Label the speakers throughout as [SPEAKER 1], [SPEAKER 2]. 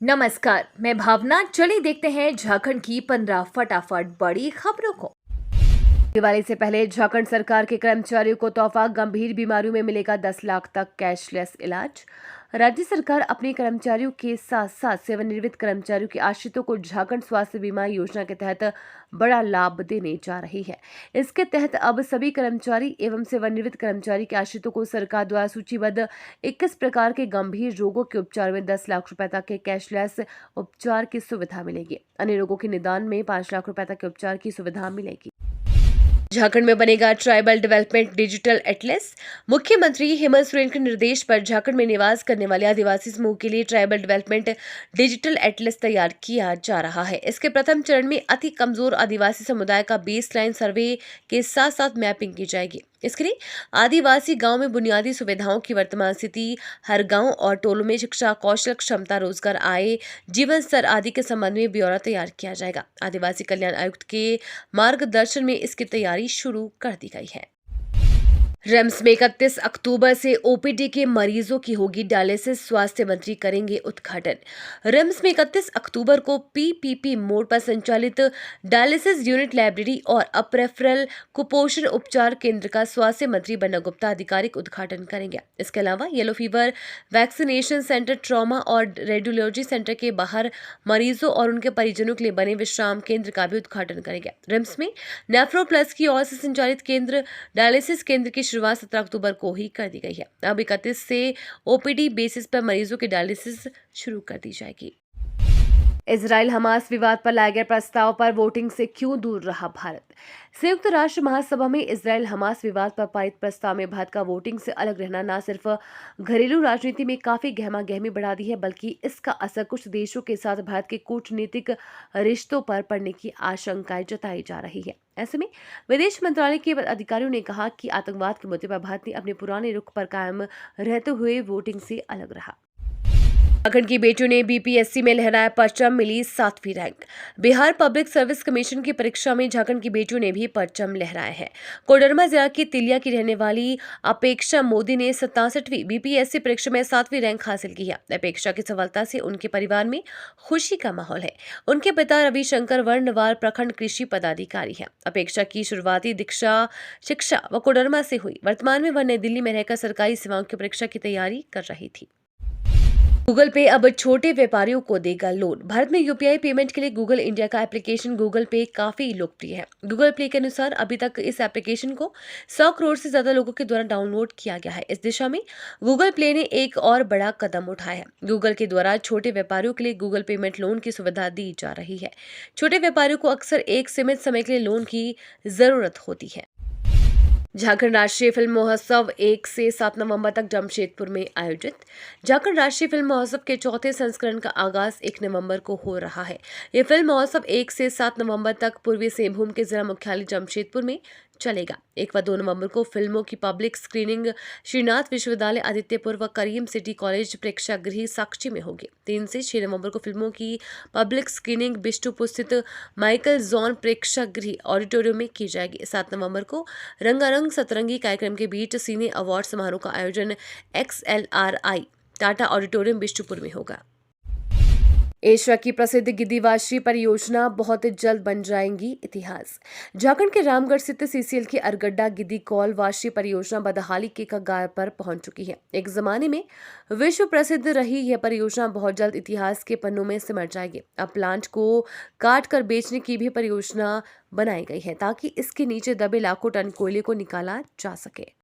[SPEAKER 1] नमस्कार, मैं भावना। चलिए देखते हैं झारखंड की 15 फटाफट बड़ी खबरों को। दिवाली से पहले झारखंड सरकार के कर्मचारियों को तोहफा, गंभीर बीमारियों में मिलेगा 10 लाख तक कैशलेस इलाज। राज्य सरकार अपने कर्मचारियों के साथ साथ सेवानिवृत्त कर्मचारियों के आश्रितों को झारखंड स्वास्थ्य बीमा योजना के तहत बड़ा लाभ देने जा रही है। इसके तहत अब सभी कर्मचारी एवं सेवानिवृत्त कर्मचारी के आश्रितों को सरकार द्वारा सूचीबद्ध 21 प्रकार के गंभीर रोगों के उपचार में 10 लाख रुपए तक के कैशलेस उपचार की सुविधा मिलेगी। अन्य रोगों के निदान में 5 लाख रुपए तक के उपचार की सुविधा मिलेगी। झारखंड में बनेगा ट्राइबल डेवलपमेंट डिजिटल एटलस। मुख्यमंत्री हेमंत सोरेन के निर्देश पर झारखंड में निवास करने वाले आदिवासी समूह के लिए ट्राइबल डेवलपमेंट डिजिटल एटलस तैयार किया जा रहा है। इसके प्रथम चरण में अति कमजोर आदिवासी समुदाय का बेसलाइन सर्वे के साथ साथ मैपिंग की जाएगी। इसके लिए आदिवासी गांव में बुनियादी सुविधाओं की वर्तमान स्थिति, हर गांव और टोलों में शिक्षा, कौशल, क्षमता, रोजगार, आय, जीवन स्तर आदि के संबंध में ब्यौरा तैयार किया जाएगा। आदिवासी कल्याण आयुक्त के मार्गदर्शन में इसकी तैयारी शुरू कर दी गई है। रिम्स में 31 अक्टूबर से ओपीडी के मरीजों की होगी डायलिसिस, स्वास्थ्य मंत्री करेंगे उद्घाटन। रिम्स में 31 अक्टूबर को पीपीपी मोड पर संचालित डायलिसिस यूनिट, लाइब्रेरी और अपरेफरल कुपोषण उपचार केंद्र का स्वास्थ्य मंत्री बन्ना गुप्ता आधिकारिक उद्घाटन करेंगे। इसके अलावा yellow fever vaccination centre, trauma और रेडियोलॉजी सेंटर के बाहर मरीजों और उनके परिजनों के लिए बने विश्राम केंद्र का भी उद्घाटन करेंगे। रिम्स में नेफ्रो प्लस की ओर से संचालित केंद्र डायलिसिस केंद्र की शुरुआत 17 अक्टूबर को ही कर दी गई है। अब 31 से ओपीडी बेसिस पर मरीजों की डायलिसिस शुरू कर दी जाएगी। इजराइल हमास विवाद पर लाए गए प्रस्ताव पर वोटिंग से क्यों दूर रहा भारत। संयुक्त राष्ट्र महासभा में इजराइल हमास विवाद पर पारित प्रस्ताव में भारत का वोटिंग से अलग रहना न सिर्फ घरेलू राजनीति में काफी गहमा गहमी बढ़ा दी है, बल्कि इसका असर कुछ देशों के साथ भारत के कूटनीतिक रिश्तों पर पड़ने की आशंकाएं जताई जा रही है। ऐसे में विदेश मंत्रालय के अधिकारियों ने कहा कि आतंकवाद के मुद्दे पर भारत ने अपने पुराने रुख पर कायम रहते हुए वोटिंग से अलग रहा। झारखंड की बेटियों ने बीपीएससी में लहराया परचम, मिली 7वीं rank. Bihar public service commission की परीक्षा में झारखंड की बेटियों ने भी परचम लहराया है। कोडरमा जिला की तिलिया की रहने वाली अपेक्षा मोदी ने 67वीं बीपीएससी परीक्षा में 7वीं रैंक हासिल की है। अपेक्षा की सफलता से उनके परिवार में खुशी का माहौल है। उनके पिता रविशंकर वर्णवार प्रखंड कृषि पदाधिकारी है। अपेक्षा की शुरुआती दीक्षा शिक्षा व कोडरमा से हुई। वर्तमान में वह नई दिल्ली में रहकर सरकारी सेवाओं की परीक्षा की तैयारी कर रही थी। गूगल पे अब छोटे व्यापारियों को देगा लोन। भारत में यूपीआई पेमेंट के लिए गूगल इंडिया का एप्लीकेशन गूगल पे काफी लोकप्रिय है। गूगल पे के अनुसार अभी तक इस एप्लीकेशन को 100 करोड़ से ज्यादा लोगों के द्वारा डाउनलोड किया गया है। इस दिशा में गूगल प्ले ने एक और बड़ा कदम उठाया है। गूगल के द्वारा छोटे व्यापारियों के लिए गूगल पेमेंट लोन की सुविधा दी जा रही है। छोटे व्यापारियों को अक्सर एक सीमित समय के लिए लोन की जरूरत होती है। झारखंड राष्ट्रीय फिल्म महोत्सव 1 से 7 नवंबर तक जमशेदपुर में आयोजित। झारखंड राष्ट्रीय फिल्म महोत्सव के चौथे संस्करण का आगाज 1 नवंबर को हो रहा है। ये फिल्म महोत्सव 1 से 7 नवंबर तक पूर्वी सिंहभूम के जिला मुख्यालय जमशेदपुर में चलेगा। 1 व 2 नवंबर को फिल्मों की पब्लिक स्क्रीनिंग श्रीनाथ विश्वविद्यालय आदित्यपुर व करीम सिटी कॉलेज प्रेक्षागृह साक्षी में होगी। 3 से 6 नवंबर को फिल्मों की पब्लिक स्क्रीनिंग बिष्टुपुर स्थित माइकल जॉन प्रेक्षागृह ऑडिटोरियम में की जाएगी। 7 नवंबर को रंगारंग सतरंगी कार्यक्रम के बीच सिने अवार्ड समारोह का आयोजन XLRI टाटा ऑडिटोरियम बिष्टुपुर में होगा। एशिया की प्रसिद्ध गिद्दीवाशी परियोजना बहुत जल्द बन जाएंगी इतिहास। झारखंड के रामगढ़ स्थित सीसीएल की अरगड्डा गिद्दी कौल वाशी परियोजना बदहाली के कगार पर पहुंच चुकी है। एक जमाने में विश्व प्रसिद्ध रही यह परियोजना बहुत जल्द इतिहास के पन्नों में सिमट जाएगी। अब प्लांट को काट कर बेचने की भी परियोजना बनाई गई है ताकि इसके नीचे दबे लाखों टन कोयले को निकाला जा सके।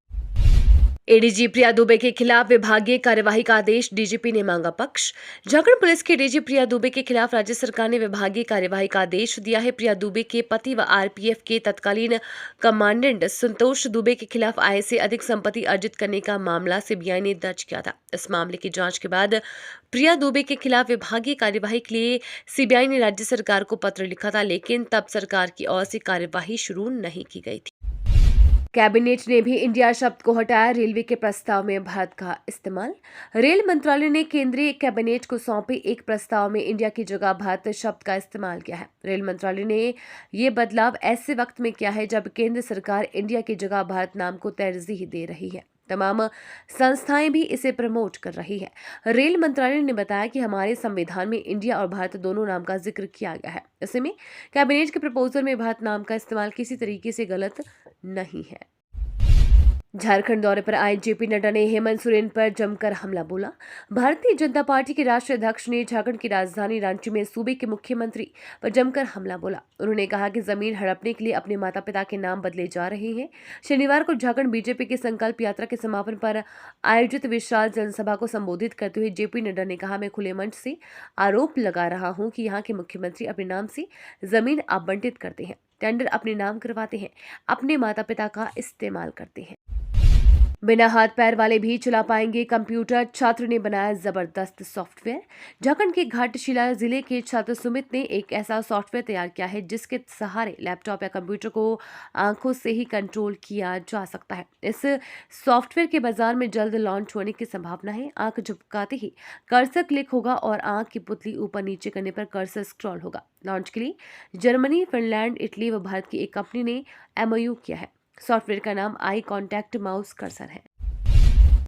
[SPEAKER 1] एडीजी प्रिया दुबे के खिलाफ विभागीय कार्यवाही का आदेश, डीजीपी ने मांगा पक्ष। झारखंड पुलिस के डीजी प्रिया दुबे के खिलाफ राज्य सरकार ने विभागीय कार्यवाही का आदेश दिया है। प्रिया दुबे के पति व आरपीएफ के तत्कालीन कमांडेंट संतोष दुबे के खिलाफ आय से अधिक संपत्ति अर्जित करने का मामला सीबीआई ने दर्ज किया था। इस मामले की जांच के बाद प्रिया दुबे के खिलाफ विभागीय कार्यवाही के लिए सीबीआई ने राज्य सरकार को पत्र लिखा था, लेकिन तब सरकार की ओर से कार्यवाही शुरू नहीं की गई थी। कैबिनेट ने भी इंडिया शब्द को हटाया, रेलवे के प्रस्ताव में भारत का इस्तेमाल। रेल मंत्रालय ने केंद्रीय कैबिनेट को सौंपे एक प्रस्ताव में इंडिया की जगह भारत शब्द का इस्तेमाल किया है। रेल मंत्रालय ने ये बदलाव ऐसे वक्त में किया है जब केंद्र सरकार इंडिया की जगह भारत नाम को तरजीह दे रही है। तमाम संस्थाएं भी इसे प्रमोट कर रही है। रेल मंत्रालय ने बताया कि हमारे संविधान में इंडिया और भारत दोनों नाम का जिक्र किया गया है। ऐसे में कैबिनेट के प्रपोजल में भारत नाम का इस्तेमाल किसी तरीके से गलत नहीं है। झारखंड दौरे पर आए जेपी नड्डा ने हेमंत सोरेन पर जमकर हमला बोला। भारतीय जनता पार्टी के राष्ट्रीय अध्यक्ष ने झारखंड की राजधानी रांची में सूबे के मुख्यमंत्री पर जमकर हमला बोला। उन्होंने कहा कि जमीन हड़पने के लिए अपने माता पिता के नाम बदले जा रहे हैं। शनिवार को झारखंड बीजेपी की संकल्प यात्रा के समापन पर आयोजित विशाल जनसभा को संबोधित करते हुए जेपी नड्डा ने कहा, मैं खुले मंच से आरोप लगा रहा हूं कि यहाँ के मुख्यमंत्री अपने नाम से जमीन आवंटित करते हैं, टेंडर अपने नाम करवाते हैं, अपने माता पिता का इस्तेमाल करते हैं। बिना हाथ पैर वाले भी चला पाएंगे कंप्यूटर, छात्र ने बनाया जबरदस्त सॉफ्टवेयर। झारखंड के घाटशिला जिले के छात्र सुमित ने एक ऐसा सॉफ्टवेयर तैयार किया है जिसके सहारे लैपटॉप या कंप्यूटर को आंखों से ही कंट्रोल किया जा सकता है। इस सॉफ्टवेयर के बाजार में जल्द लॉन्च होने की संभावना है। आंख झपकाते ही कर्सर क्लिक होगा और आंख की पुतली ऊपर नीचे करने पर कर्सर स्क्रॉल होगा। लॉन्च के लिए जर्मनी, फिनलैंड, इटली व भारत की एक कंपनी ने MOU किया है। सॉफ्टवेयर का नाम आई कॉन्टैक्ट माउस कर्सर है।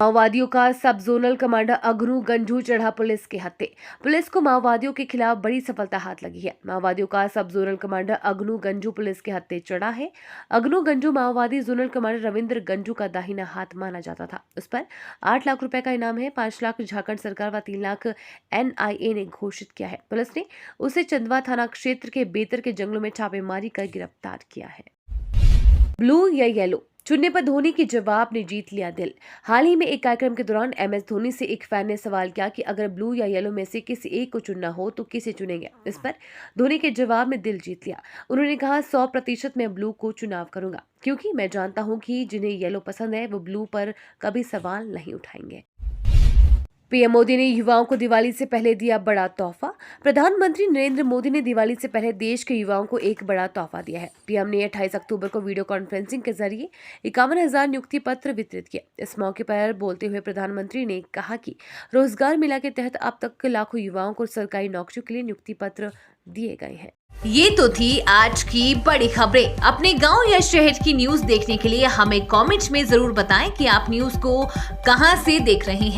[SPEAKER 1] माओवादियों का सब जोनल कमांडर अग्नू गंजू चढ़ा पुलिस के हत्थे। पुलिस को माओवादियों के खिलाफ बड़ी सफलता हाथ लगी है। माओवादियों का सब zonal commander Agnu Ganju police के हत्थे चढ़ा है। अग्नू गंजू माओवादी जोनल कमांडर रविंद्र गंजू का दाहिना हाथ माना जाता था। उस पर 8 लाख रुपए का इनाम है। 5 लाख झारखंड सरकार व 3 लाख NIA ने घोषित किया है। पुलिस ने उसे चंदवा थाना क्षेत्र के बेतर के जंगलों में छापेमारी कर गिरफ्तार किया है। ब्लू या येलो चुनने पर धोनी के जवाब ने जीत लिया दिल। हाल ही में एक कार्यक्रम के दौरान MS धोनी से एक फैन ने सवाल किया कि अगर ब्लू या येलो में से किसी एक को चुनना हो तो किसे चुनेंगे। इस पर धोनी के जवाब में दिल जीत लिया। उन्होंने कहा, 100% मैं ब्लू को चुनाव करूंगा, क्योंकि मैं जानता हूं कि जिन्हें येलो पसंद है वो ब्लू पर कभी सवाल नहीं उठाएंगे। PM मोदी ने युवाओं को दिवाली से पहले दिया बड़ा तोहफा। प्रधानमंत्री नरेंद्र मोदी ने दिवाली से पहले देश के युवाओं को एक बड़ा तोहफा दिया है। PM ने 28 अक्टूबर को वीडियो कॉन्फ्रेंसिंग के जरिए 51,000 नियुक्ति पत्र वितरित किए। इस मौके पर बोलते हुए प्रधानमंत्री ने कहा कि रोजगार मेला के तहत अब तक लाखों युवाओं को सरकारी नौकरियों के लिए नियुक्ति पत्र दिए गए हैं।
[SPEAKER 2] ये तो थी आज की बड़ी खबरें। अपने गांव या शहर की न्यूज देखने के लिए हमें कमेंट में जरूर बताएं कि आप न्यूज को कहां से देख रहे हैं।